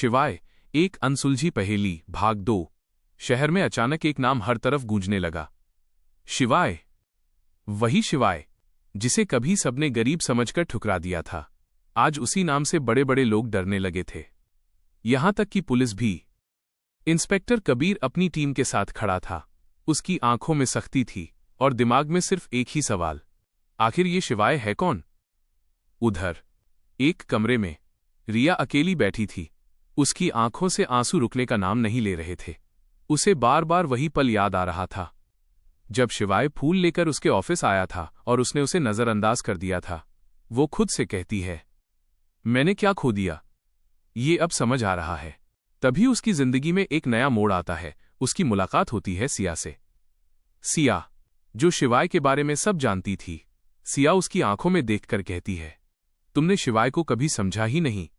शिवाय, एक अनसुलझी पहेली, भाग 2। शहर में अचानक एक नाम हर तरफ गूंजने लगा। शिवाय। वही शिवाय जिसे कभी सबने गरीब समझकर ठुकरा दिया था। आज उसी नाम से बड़े बड़े लोग डरने लगे थे, यहां तक कि पुलिस भी। इंस्पेक्टर कबीर अपनी टीम के साथ खड़ा था। उसकी आंखों में सख्ती थी और दिमाग में सिर्फ एक ही सवाल, आखिर ये शिवाय है कौन? उधर एक कमरे में रिया अकेली बैठी थी। उसकी आंखों से आंसू रुकने का नाम नहीं ले रहे थे। उसे बार बार वही पल याद आ रहा था जब शिवाय फूल लेकर उसके ऑफिस आया था और उसने उसे नजरअंदाज कर दिया था। वो खुद से कहती है, मैंने क्या खो दिया? ये अब समझ आ रहा है। तभी उसकी जिंदगी में एक नया मोड़ आता है। उसकी मुलाकात होती है सिया से। सिया, जो शिवाय के बारे में सब जानती थी। सिया उसकी आंखों में देखकर कहती है, तुमने शिवाय को कभी समझा ही नहीं।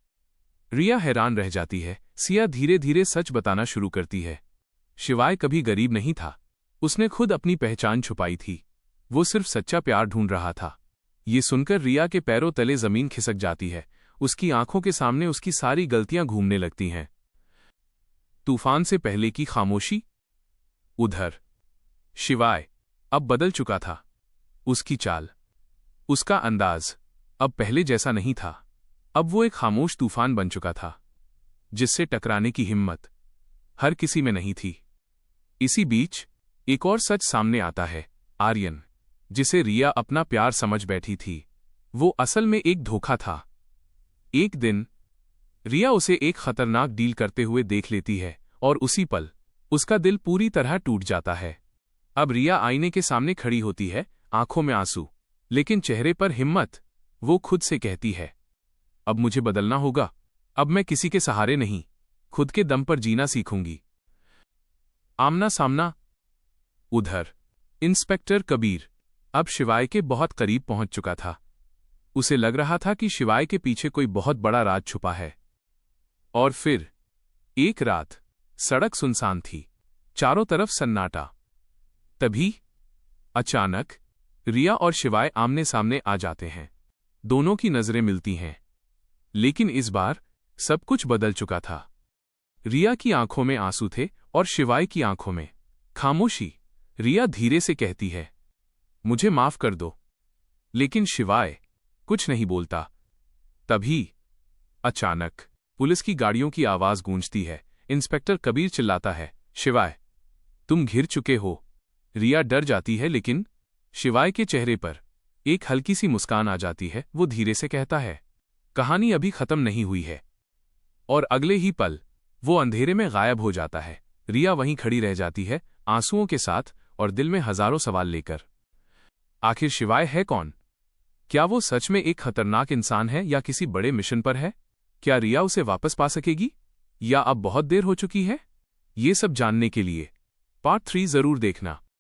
रिया हैरान रह जाती है। सिया धीरे धीरे सच बताना शुरू करती है। शिवाय कभी गरीब नहीं था। उसने खुद अपनी पहचान छुपाई थी। वो सिर्फ सच्चा प्यार ढूंढ रहा था। ये सुनकर रिया के पैरों तले जमीन खिसक जाती है। उसकी आंखों के सामने उसकी सारी गलतियां घूमने लगती हैं। तूफान से पहले की खामोशी। उधर शिवाय अब बदल चुका था। उसकी चाल, उसका अंदाज अब पहले जैसा नहीं था। अब वो एक खामोश तूफान बन चुका था जिससे टकराने की हिम्मत हर किसी में नहीं थी। इसी बीच एक और सच सामने आता है। आर्यन, जिसे रिया अपना प्यार समझ बैठी थी, वो असल में एक धोखा था। एक दिन रिया उसे एक खतरनाक डील करते हुए देख लेती है और उसी पल उसका दिल पूरी तरह टूट जाता है। अब रिया आईने के सामने खड़ी होती है, आंखों में आंसू लेकिन चेहरे पर हिम्मत। वो खुद से कहती है, अब मुझे बदलना होगा। अब मैं किसी के सहारे नहीं, खुद के दम पर जीना सीखूंगी। आमना सामना। उधर इंस्पेक्टर कबीर अब शिवाय के बहुत करीब पहुंच चुका था। उसे लग रहा था कि शिवाय के पीछे कोई बहुत बड़ा राज छुपा है। और फिर एक रात सड़क सुनसान थी, चारों तरफ सन्नाटा। तभी अचानक रिया और शिवाय आमने सामने आ जाते हैं। दोनों की नजरें मिलती हैं, लेकिन इस बार सब कुछ बदल चुका था। रिया की आंखों में आंसू थे और शिवाय की आंखों में खामोशी। रिया धीरे से कहती है, मुझे माफ कर दो। लेकिन शिवाय कुछ नहीं बोलता। तभी अचानक पुलिस की गाड़ियों की आवाज गूंजती है। इंस्पेक्टर कबीर चिल्लाता है, शिवाय, तुम घिर चुके हो। रिया डर जाती है, लेकिन शिवाय के चेहरे पर एक हल्की सी मुस्कान आ जाती है। वो धीरे से कहता है, कहानी अभी खत्म नहीं हुई है। और अगले ही पल वो अंधेरे में गायब हो जाता है। रिया वहीं खड़ी रह जाती है, आंसुओं के साथ और दिल में हजारों सवाल लेकर। आखिर शिवाय है कौन? क्या वो सच में एक खतरनाक इंसान है या किसी बड़े मिशन पर है? क्या रिया उसे वापस पा सकेगी या अब बहुत देर हो चुकी है? ये सब जानने के लिए पार्ट 3 जरूर देखना।